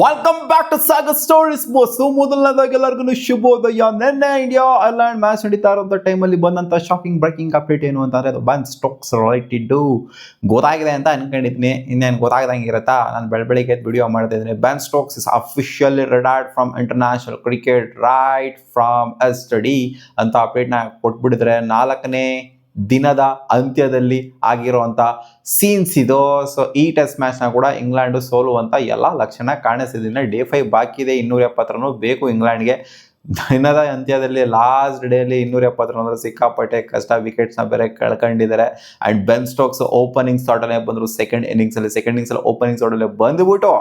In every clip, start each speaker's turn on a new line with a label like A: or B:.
A: Welcome back to Sagar stories boss. ಮೊದಲನೇದಾಗಿ ಎಲ್ಲರಿಗೂ ಶುಭೋದಯ. ನಿನ್ನೆ ಇಂಡಿಯಾ ಐರ್ಲೆಂಡ್ ಮ್ಯಾಚ್ ನಡೀತಾ ಇರುವಂಥ ಟೈಮಲ್ಲಿ ಬಂದಂಥ ಶಾಕಿಂಗ್ ಬ್ರೇಕಿಂಗ್ ಅಪ್ಡೇಟ್ ಏನು ಅಂತಂದರೆ ಅದು ಬೆನ್ ಸ್ಟೋಕ್ಸ್ ರಿಲೇಟೆಡ್ ಗೊತ್ತಾಗಿದೆ ಅಂತ ಅನ್ಕೊಂಡಿದ್ದೀನಿ. ಇನ್ನೇನು ಗೊತ್ತಾಗ್ದಂಗೆ ಇರುತ್ತಾ? ನಾನು ಬೆಳಗ್ಗೆ ವಿಡಿಯೋ ಮಾಡ್ತಾ ಇದ್ದೀನಿ. Ben Stokes is officially retired from international cricket right from yesterday ಅಂತ ಅಪ್ಡೇಟ್ನ ಕೊಟ್ಬಿಟ್ಟಿದ್ರೆ 4ನೇ ದಿನದ ಅಂತ್ಯದಲ್ಲಿ ಆಗಿರುವಂಥ ಸೀನ್ಸ್ ಇದು. ಸೊ ಈ ಟೆಸ್ಟ್ ಮ್ಯಾಚ್ನ ಕೂಡ ಇಂಗ್ಲೆಂಡು ಸೋಲುವಂಥ ಎಲ್ಲ ಲಕ್ಷಣ ಕಾಣಿಸ್ತಿದ್ದೀನಿ. ಡೇ 5 ಬಾಕಿ ಇದೆ. 270 ರನ್ ಬೇಕು ಇಂಗ್ಲೆಂಡ್ಗೆ. ದಿನದ ಅಂತ್ಯದಲ್ಲಿ ಲಾಸ್ಟ್ ಡೇಲಿ 270 ರನ್ ಸಿಕ್ಕಾಪಟ್ಟೆ ಕಷ್ಟ. ವಿಕೆಟ್ಸ್ನ ಬೇರೆ ಕಳ್ಕೊಂಡಿದ್ದಾರೆ. ಆ್ಯಂಡ್ ಬೆನ್ ಸ್ಟೋಕ್ಸ್ ಓಪನಿಂಗ್ ಸ್ಟಾರ್ಟಲ್ಲೇ ಬಂದರು. ಸೆಕೆಂಡ್ ಇನ್ನಿಂಗ್ಸಲ್ಲಿ ಓಪನಿಂಗ್ ಸ್ಟಾರ್ಟಲ್ಲೇ ಬಂದುಬಿಟ್ಟು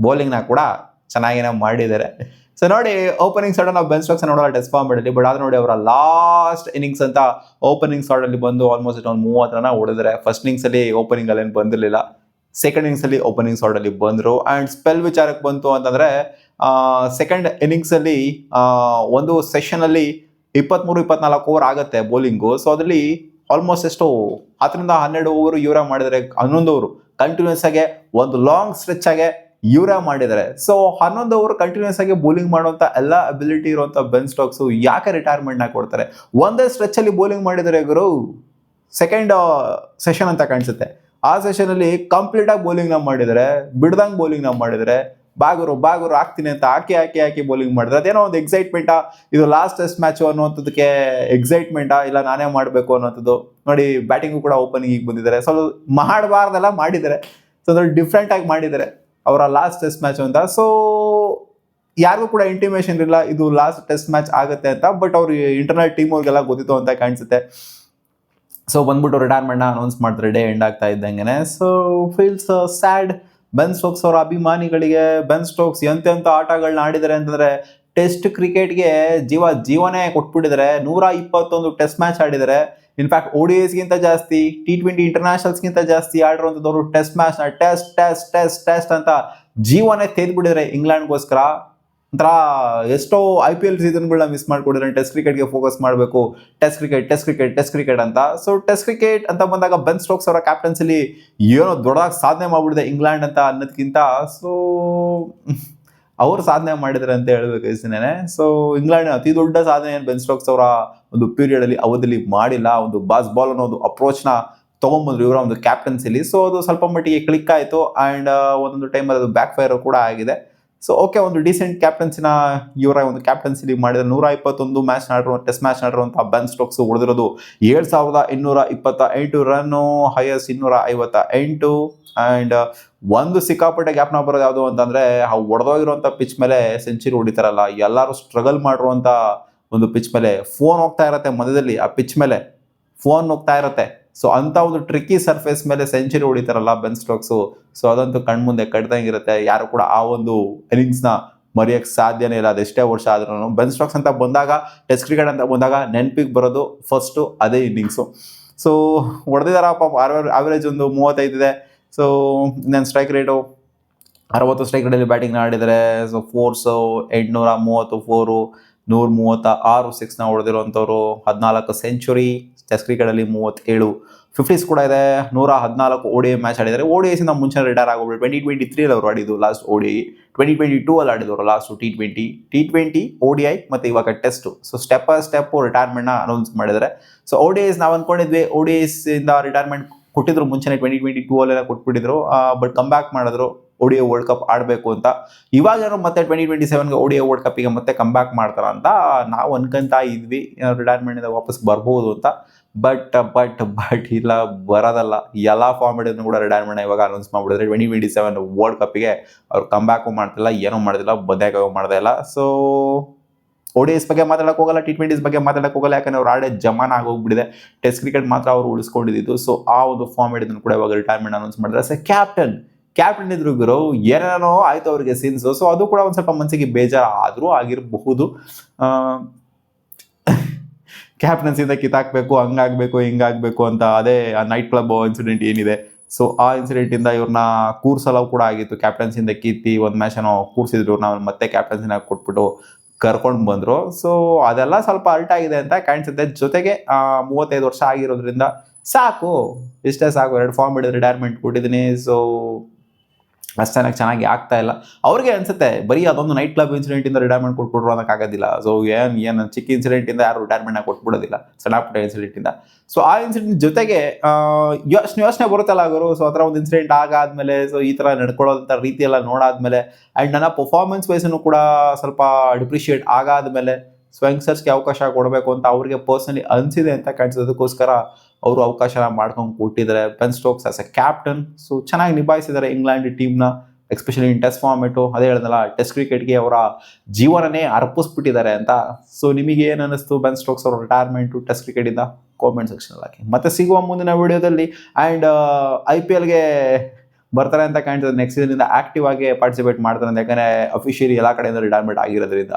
A: ಬೌಲಿಂಗ್ನ ಕೂಡ ಚೆನ್ನಾಗಿನೇ ಮಾಡಿದ್ದಾರೆ. ಸೊ ನೋಡಿ, ಓಪನಿಂಗ್ ಸ್ಟಾರ್ಟ್ ನಾವು ಬೆನ್ ಸ್ಟೋಕ್ಸ್ ನೋಡೋಲ್ಲ ಟೆಸ್ಟ್ ಫಾರ್ಮೆಟಲ್ಲಿ. ಬಟ್ ಅದು ನೋಡಿ, ಅವರ ಲಾಸ್ಟ್ ಇನ್ನಿಂಗ್ಸ್ ಅಂತ ಓಪನಿಂಗ್ ಸ್ಟಾರ್ಟಲ್ಲಿ ಬಂದು ಆಲ್ಮೋಸ್ಟ್ ಒಂದು 30 ರನ್ ಹೊಡೆದ್ರೆ. ಫಸ್ಟ್ ಇನ್ನಿಂಗ್ಸಲ್ಲಿ ಓಪನಿಂಗಲ್ಲಿ ಏನು ಬಂದಿರಲಿಲ್ಲ. ಸೆಕೆಂಡ್ ಇನ್ನಿಂಗ್ಸಲ್ಲಿ ಓಪನಿಂಗ್ ಸ್ಟಾರ್ಟಲ್ಲಿ ಬಂದರು. ಆ್ಯಂಡ್ ಸ್ಪೆಲ್ ವಿಚಾರಕ್ಕೆ ಬಂತು ಅಂತಂದರೆ ಸೆಕೆಂಡ್ ಇನ್ನಿಂಗ್ಸಲ್ಲಿ ಒಂದು ಸೆಷನಲ್ಲಿ 23-24 ಓವರ್ ಆಗುತ್ತೆ ಬೌಲಿಂಗು. ಸೊ ಅದರಲ್ಲಿ ಆಲ್ಮೋಸ್ಟ್ ಎಷ್ಟು 10-12 ಓವರು ಇವರೇ ಮಾಡಿದರೆ. 11 ಓವರು ಕಂಟಿನ್ಯೂಸ್ ಆಗಿ ಒಂದು ಲಾಂಗ್ ಸ್ಟ್ರೆಚ್ ಆಗಿ ಇವರೇ ಮಾಡಿದ್ದಾರೆ. ಸೊ 11 ಓವರ್ ಕಂಟಿನ್ಯೂಸ್ ಆಗಿ ಬೌಲಿಂಗ್ ಮಾಡುವಂಥ ಎಲ್ಲ ಅಬಿಲಿಟಿ ಇರುವಂಥ ಬೆನ್ ಸ್ಟೋಕ್ಸು ಯಾಕೆ ರಿಟೈರ್ಮೆಂಟ್ನ ಕೊಡ್ತಾರೆ? ಒಂದೇ ಸ್ಟ್ರೆಚಲ್ಲಿ ಬೌಲಿಂಗ್ ಮಾಡಿದರೆ ಗುರು. ಸೆಕೆಂಡ್ ಸೆಷನ್ ಅಂತ ಕಾಣಿಸುತ್ತೆ. ಆ ಸೆಷನಲ್ಲಿ ಕಂಪ್ಲೀಟಾಗಿ ಬೌಲಿಂಗ್ನ ಮಾಡಿದರೆ, ಬಿಡ್ದಂಗೆ ಬೌಲಿಂಗ್ನ ಮಾಡಿದರೆ. ಬಾಗುರು ಹಾಕ್ತೀನಿ ಅಂತ ಹಾಕಿ ಬೌಲಿಂಗ್ ಮಾಡಿದ್ರೆ. ಅದೇನೋ ಒಂದು ಎಕ್ಸೈಟ್ಮೆಂಟಾ, ಇದು ಲಾಸ್ಟ್ ಟೆಸ್ಟ್ ಮ್ಯಾಚು ಅನ್ನೋಂಥದ್ದಕ್ಕೆ ಎಕ್ಸೈಟ್ಮೆಂಟಾ, ಇಲ್ಲ ನಾನೇ ಮಾಡಬೇಕು ಅನ್ನೋಂಥದ್ದು. ನೋಡಿ, ಬ್ಯಾಟಿಂಗು ಕೂಡ ಓಪನಿಂಗಿಗೆ ಬಂದಿದ್ದಾರೆ. ಸ್ವಲ್ಪ ಮಾಡಬಾರ್ದೆಲ್ಲ ಮಾಡಿದ್ದಾರೆ. ಸೊ ಅದ್ರಲ್ಲಿ ಡಿಫ್ರೆಂಟಾಗಿ ಮಾಡಿದ್ದಾರೆ ಅವರ ಲಾಸ್ಟ್ ಟೆಸ್ಟ್ ಮ್ಯಾಚ್ ಅಂತ. ಸೊ ಯಾರಿಗೂ ಕೂಡ ಇಂಟಿಮೇಷನ್ ಇರಲಿಲ್ಲ ಇದು ಲಾಸ್ಟ್ ಟೆಸ್ಟ್ ಮ್ಯಾಚ್ ಆಗುತ್ತೆ ಅಂತ. ಬಟ್ ಅವ್ರು ಇಂಟರ್ನಲ್ ಟೀಮ್ ಅವ್ರಿಗೆಲ್ಲ ಗೊತ್ತಿತ್ತು ಅಂತ ಕಾಣಿಸುತ್ತೆ. ಸೊ ಬಂದ್ಬಿಟ್ಟು ರಿಟೈರ್ಮೆಂಟ್ನ ಅನೌನ್ಸ್ ಮಾಡ್ತಾರೆ ಡೇ ಎಂಡ್ ಆಗ್ತಾ ಇದ್ದಂಗೆ. So feels sad Ben Stokes ಅವರ ಅಭಿಮಾನಿಗಳಿಗೆ. ಬೆನ್ ಸ್ಟೋಕ್ಸ್ ಎಂತೆಂಥ ಆಟಗಳನ್ನ ಆಡಿದ್ದಾರೆ ಅಂತಂದರೆ ಟೆಸ್ಟ್ ಕ್ರಿಕೆಟ್ಗೆ ಜೀವನೇ ಕೊಟ್ಬಿಟ್ಟಿದ್ದಾರೆ. 121 ಟೆಸ್ಟ್ ಮ್ಯಾಚ್ ಆಡಿದ್ದಾರೆ. ಇನ್ಫ್ಯಾಕ್ಟ್ ODIsಗಿಂತ ಜಾಸ್ತಿ, T20 ಇಂಟರ್ನ್ಯಾಷನಲ್ಸ್ಗಿಂತ ಜಾಸ್ತಿ ಆಡಿರುವಂಥದ್ದವರು ಟೆಸ್ಟ್ ಮ್ಯಾಚ್ನ ಟೆಸ್ಟ್ ಅಂತ ಜೀವನೇ ತೆಗೆದುಬಿಟ್ಟಿದ್ದಾರೆ ಇಂಗ್ಲೆಂಡ್ಗೋಸ್ಕರ. ಒಂಥರ ಎಷ್ಟೋ IPL ಸೀಸನ್ಗಳನ್ನ ಮಿಸ್ ಮಾಡ್ಕೊಂಡಿದ್ದಾರೆ. ಟೆಸ್ಟ್ ಕ್ರಿಕೆಟ್ಗೆ ಫೋಕಸ್ ಮಾಡಬೇಕು, ಟೆಸ್ಟ್ ಕ್ರಿಕೆಟ್ ಅಂತ. ಸೊ ಟೆಸ್ಟ್ ಕ್ರಿಕೆಟ್ ಅಂತ ಬಂದಾಗ ಬೆನ್ ಸ್ಟೋಕ್ಸ್ ಅವರ ಕ್ಯಾಪ್ಟನ್ಸಿಲಿ ಏನೋ ದೊಡ್ಡದಾಗಿ ಸಾಧನೆ ಮಾಡಿಬಿಡಿದೆ ಇಂಗ್ಲೆಂಡ್ ಅಂತ ಅನ್ನೋದಕ್ಕಿಂತ ಸೊ ಅವರು ಸಾಧನೆ ಮಾಡಿದ್ದಾರೆ ಅಂತ ಹೇಳ್ಬೇಕು ಇಷ್ಟೇನೆ. ಸೊ ಇಂಗ್ಲೆಂಡ್ ಅತಿ ದೊಡ್ಡ ಸಾಧನೆ ಏನು ಬೆನ್ ಸ್ಟೋಕ್ಸ್ ಅವರ ಒಂದು ಪೀರಿಯಡಲ್ಲಿ ಅವಧಿಯಲ್ಲಿ ಮಾಡಿಲ್ಲ. ಒಂದು ಬಾಸ್ ಬಾಲ್ ಅನ್ನೋ ಒಂದು ಅಪ್ರೋಚ್ನ ತೊಗೊಂಬಂದ್ರು ಇವರ ಒಂದು ಕ್ಯಾಪ್ಟನ್ಸಿಲಿ. ಸೊ ಅದು ಸ್ವಲ್ಪ ಮಟ್ಟಿಗೆ ಕ್ಲಿಕ್ ಆಯಿತು. ಆ್ಯಂಡ್ ಒಂದೊಂದು ಟೈಮಲ್ಲಿ ಅದು ಬ್ಯಾಕ್ ಫೈರ್ ಕೂಡ ಆಗಿದೆ. ಸೊ ಓಕೆ, ಒಂದು ಡೀಸೆಂಟ್ ಕ್ಯಾಪ್ಟನ್ಸಿನ ಇವರ ಒಂದು ಕ್ಯಾಪ್ಟನ್ಸಿಲಿ ಮಾಡಿದರೆ. 121 ಮ್ಯಾಚ್ ಟೆಸ್ಟ್ ಮ್ಯಾಚ್ ಆಡಿರುವಂಥ ಬೆನ್ ಸ್ಟೋಕ್ಸ್ ಹೊಡೆದಿರೋದು 7228 ರನ್ನು, ಹೈಯೆಸ್ಟ್ 258. ಆ್ಯಂಡ್ ಒಂದು ಸಿಕ್ಕಾಪಟ್ಟೆ ಗ್ಯಾಪ್ನ ಬರೋದು ಯಾವುದು ಅಂತಂದರೆ ಹೊಡೆದೋಗಿರುವಂಥ ಪಿಚ್ ಮೇಲೆ ಸೆಂಚುರಿ ಹೊಡಿತಾರಲ್ಲ, ಎಲ್ಲರೂ ಸ್ಟ್ರಗಲ್ ಮಾಡಿರುವಂಥ ಒಂದು ಪಿಚ್ ಮೇಲೆ ಫೋನ್ ಹೋಗ್ತಾ ಇರುತ್ತೆ ಮಧ್ಯದಲ್ಲಿ. ಆ ಪಿಚ್ ಮೇಲೆ ಫೋನ್ ಹೋಗ್ತಾ ಇರುತ್ತೆ. ಸೊ ಅಂಥ ಒಂದು ಟ್ರಿಕ್ಕಿ ಸರ್ಫೇಸ್ ಮೇಲೆ ಸೆಂಚುರಿ ಹೊಡಿತಾರಲ್ಲ ಬೆನ್ ಸ್ಟೋಕ್ಸು. ಸೊ ಅದಂತೂ ಕಣ್ಮುಂದೆ ಕಟ್ದಂಗಿರುತ್ತೆ. ಯಾರು ಕೂಡ ಆ ಒಂದು ಇನ್ನಿಂಗ್ಸ್ನ ಮರೆಯೋಕ್ಕೆ ಸಾಧ್ಯನೇ ಇಲ್ಲ. ಅದೆಷ್ಟೇ ವರ್ಷ ಆದ್ರೂ ಬೆನ್ ಸ್ಟೋಕ್ಸ್ ಅಂತ ಬಂದಾಗ, ಟೆಸ್ಟ್ ಕ್ರಿಕೆಟ್ ಅಂತ ಬಂದಾಗ ನೆನಪಿಗೆ ಬರೋದು ಫಸ್ಟು ಅದೇ ಇನ್ನಿಂಗ್ಸು. ಸೊ ಹೊಡೆದಿದ್ದಾರ ಪಾಪ. ಆವರೇಜ್ ಒಂದು 35 ಇದೆ. ಸೊ ಇನ್ನೇನು ಸ್ಟ್ರೈಕ್ ರೇಟು 60 ಸ್ಟ್ರೈಕ್ ರೇಟಲ್ಲಿ ಬ್ಯಾಟಿಂಗ್ನ ಆಡಿದರೆ. So force 830 136 ಸಿಕ್ಸ್ನ ಹೊಡೆದಿರುವಂಥವ್ರು. 14 ಸೆಂಚುರಿ, ಟೆಸ್ಟ್ ಕ್ರಿಕೆಟಲ್ಲಿ 37 50s ಕೂಡ ಇದೆ. 114 ODI ಮ್ಯಾಚ್ ಆಡಿದ್ದಾರೆ. ODIಸಿಂದ ಮುಂಚೆ ರಿಟೈರ್ ಆಗೋಗ್ಬಿಟ್ಟು 2023 ಅವರು ಆಡಿದ್ದು ಲಾಸ್ಟ್ ODI. 2022 ಆಡಿದವರು ಲಾಸ್ಟು T20 ODI ಮತ್ತು ಇವಾಗ ಟೆಸ್ಟು. ಸೊ ಸ್ಟೆಪ್ಪು ರಿಟೈರ್ಮೆಂಟ್ನ ಅನೌನ್ಸ್ ಮಾಡಿದ್ದಾರೆ. ಸೊ ODIs ನಾವು ಅಂದ್ಕೊಂಡಿದ್ವಿ ODIಸಿಂದ ರಿಟೈರ್ಮೆಂಟ್ ಕೊಟ್ಟಿದ್ರು ಮುಂಚೆನೇ 2022 ಕೊಟ್ಬಿಟ್ಟಿದ್ರು. ಬಟ್ ಕಮ್ ಬ್ಯಾಕ್ ಮಾಡಿದ್ರು ODI ವರ್ಲ್ಡ್ ಕಪ್ ಆಡಬೇಕು ಅಂತ. ಇವಾಗೇನೋ ಮತ್ತೆ 2027ಗೆ ODI ವರ್ಲ್ಡ್ ಕಪ್ಪಿಗೆ ಮತ್ತೆ ಕಮ್ ಬ್ಯಾಕ್ ಮಾಡ್ತಾರ ಅಂತ ನಾವು ಅನ್ಕೊಂತಾ ಇದ್ವಿ. ರಿಟೈರ್ಮೆಂಟಿಂದ ವಾಪಸ್ ಬರ್ಬೋದು ಅಂತ. ಬಟ್ ಇಲ್ಲ, ಬರೋದಲ್ಲ. ಎಲ್ಲ ಫಾರ್ಮೆಟನ್ನು ಕೂಡ ರಿಟೈರ್ಮೆಂಟ್ ಇವಾಗ ಅನೌನ್ಸ್ ಮಾಡಿಬಿಡಿದ್ರೆ 2027 ವರ್ಲ್ಡ್ ಕಪ್ಪಿಗೆ ಅವ್ರು ಕಮ್ ಬ್ಯಾಕು ಮಾಡ್ತಿಲ್ಲ, ಏನೂ ಮಾಡ್ತಿಲ್ಲ, ಬದಲಾಗೋ ಮಾಡ್ತಾ ಇಲ್ಲ. ಸೊ ODIs ಬಗ್ಗೆ ಮಾತಾಡಕ್ಕೆ ಹೋಗಲ್ಲ, T20s ಬಗ್ಗೆ ಮಾತಾಡಕ್ಕೆ ಹೋಗಲ್ಲ. ಯಾಕಂದ್ರೆ ಅವ್ರು ಆಡೇ ಜಮಾನ ಆಗೋಗ್ಬಿಟ್ಟಿದೆ. ಟೆಸ್ಟ್ ಕ್ರಿಕೆಟ್ ಮಾತ್ರ ಅವರು ಉಳಿಸ್ಕೊಂಡಿದ್ದು. ಸೊ ಆ ಒಂದು ಫಾರ್ಮೆಟ್ ಇದನ್ನು ಕೂಡ ಇವಾಗ ರಿಟೈರ್ಮೆಂಟ್ ಅನೌನ್ಸ್ ಮಾಡಿದ್ರೆ. ಸೊ ಕ್ಯಾಪ್ಟನ್ ಇದ್ರು ಗುರು, ಏನೇನೋ ಆಯ್ತು ಅವ್ರಿಗೆ ಸೀನ್ಸು. ಸೊ ಅದು ಕೂಡ ಒಂದು ಸ್ವಲ್ಪ ಮನಸ್ಸಿಗೆ ಬೇಜಾರು ಆದರೂ ಆಗಿರಬಹುದು. ಕ್ಯಾಪ್ಟನ್ಸಿಂದ ಕಿತ್ತಾಕಬೇಕು, ಹಂಗಾಗಬೇಕು ಹಿಂಗಾಗಬೇಕು ಅಂತ. ಅದೇ ಆ ನೈಟ್ ಕ್ಲಬ್ ಇನ್ಸಿಡೆಂಟ್ ಏನಿದೆ, ಸೊ ಆ ಇನ್ಸಿಡೆಂಟಿಂದ ಇವ್ರನ್ನ ಕೂರ್ಸಲು ಕೂಡ ಆಗಿತ್ತು. ಕ್ಯಾಪ್ಟನ್ಸಿಂದ ಕಿತ್ತಿ ಒಂದು ಮ್ಯಾಚ್ ಏನೋ ಕೂರಿಸಿದ್ರು. ನಾವು ಮತ್ತೆ ಕ್ಯಾಪ್ಟನ್ಸಿನ ಕೊಟ್ಬಿಟ್ಟು ಕರ್ಕೊಂಡು ಬಂದರು. ಸೊ ಅದೆಲ್ಲ ಸ್ವಲ್ಪ ಅಲ್ಟ್ ಆಗಿದೆ ಅಂತ ಕಾಣಿಸುತ್ತೆ. ಜೊತೆಗೆ 35 ವರ್ಷ ಆಗಿರೋದ್ರಿಂದ ಸಾಕು, ಇಷ್ಟೇ ಸಾಕು. 2 ಫಾರ್ಮ್ ರಿಟೈರ್ಮೆಂಟ್ ಕೊಟ್ಟಿದ್ದೀನಿ. ಸೊ ಅಷ್ಟು ಚೆನ್ನಾಗಿ ಆಗ್ತಾ ಇಲ್ಲ. ಅವ್ರಿಗೆ ಅನ್ಸುತ್ತೆ ಬರೀ ಅದೊಂದು ನೈಟ್ ಕ್ಲಬ್ ಇನ್ಸಿಡೆಂಟಿಂದ ರಿಟೈರ್ಮೆಂಟ್ ಕೊಟ್ಬಿಟ್ರು ಅನ್ನೋಕ್ಕಾಗೋದಿಲ್ಲ. ಸೊ ಏನು ಚಿಕ್ಕ ಇನ್ಸಿಡೆಂಟಿಂದ ಯಾರು ರಿಟೈರ್ಮೆಂಟ್ನ ಕೊಟ್ಬಿಡೋದಿಲ್ಲ, ಸಣ್ಣ ಪುಟ್ಟ ಇನ್ಸಿಡೆಂಟಿಂದ. ಸೊ ಆ ಇನ್ಸಿಡೆಂಟ್ ಜೊತೆಗೆ ಯೋಚನೆ ಬರುತ್ತಲ್ಲ ಗುರು. ಸೊ ಆ ಥರ ಒಂದು ಇನ್ಸಿಡೆಂಟ್ ಆಗಾದ್ಮೇಲೆ ಸೊ ಈ ಥರ ನಡ್ಕೊಳ್ಳೋಂಥ ರೀತಿ ಎಲ್ಲ ನೋಡಾದ್ಮೇಲೆ ಆ್ಯಂಡ್ ನನ್ನ ಪರ್ಫಾರ್ಮೆನ್ಸ್ ವೈಸನ್ನು ಕೂಡ ಸ್ವಲ್ಪ ಡಿಪ್ರಿಷಿಯೇಟ್ ಆಗಾದ್ಮೇಲೆ ಸೊ ಯಂಗ್ಸ್ಟರ್ಸ್ಗೆ ಅವಕಾಶ ಕೊಡಬೇಕು ಅಂತ ಅವ್ರಿಗೆ ಪರ್ಸನಲಿ ಅನಿಸಿದೆ ಅಂತ ಕಾಣಿಸೋದಕ್ಕೋಸ್ಕರ ಅವರು ಅವಕಾಶನ ಮಾಡ್ಕೊಂಡು ಕೊಟ್ಟಿದ್ದಾರೆ. Ben Stokes as a captain so ಚೆನ್ನಾಗಿ ನಿಭಾಯಿಸಿದ್ದಾರೆ ಇಂಗ್ಲೆಂಡ್ ಟೀಮ್ನ, ಎಸ್ಪೆಷಲಿ ಇನ್ ಟೆಸ್ಟ್ ಫಾರ್ಮೆಟು. ಅದೇ ಹೇಳಿದ್ನಲ್ಲ, ಟೆಸ್ಟ್ ಕ್ರಿಕೆಟ್ಗೆ ಅವರ ಜೀವನನೇ ಅರ್ಪಿಸ್ಬಿಟ್ಟಿದ್ದಾರೆ ಅಂತ. ಸೊ ನಿಮಗೆ ಏನು ಅನ್ನಿಸ್ತು ಬೆನ್ ಸ್ಟೋಕ್ಸ್ ಅವರ ರಿಟೈರ್ಮೆಂಟು ಟೆಸ್ಟ್ ಕ್ರಿಕೆಟಿಂದ? ಕಾಮೆಂಟ್ ಸೆಕ್ಷನಲ್ಲಿ ಹಾಕಿ. ಮತ್ತೆ ಸಿಗುವ ಮುಂದಿನ ವಿಡಿಯೋದಲ್ಲಿ. ಆ್ಯಂಡ್ IPLಗೆ ಬರ್ತಾರೆ ಅಂತ ಕಾಣ್ತದೆ. ನೆಕ್ಸ್ಟ್ ಸೀಸನಿಂದ ಆಕ್ಟಿವ್ ಆಗಿ ಪಾರ್ಟಿಸಿಪೇಟ್ ಮಾಡ್ತಾರೆ ಅಂತ, ಯಾಕಂದರೆ ಅಫಿಷಿಯಲಿ ಎಲ್ಲ ಕಡೆಯಿಂದ ರಿಟೈರ್ಮೆಂಟ್ ಆಗಿರೋದ್ರಿಂದ.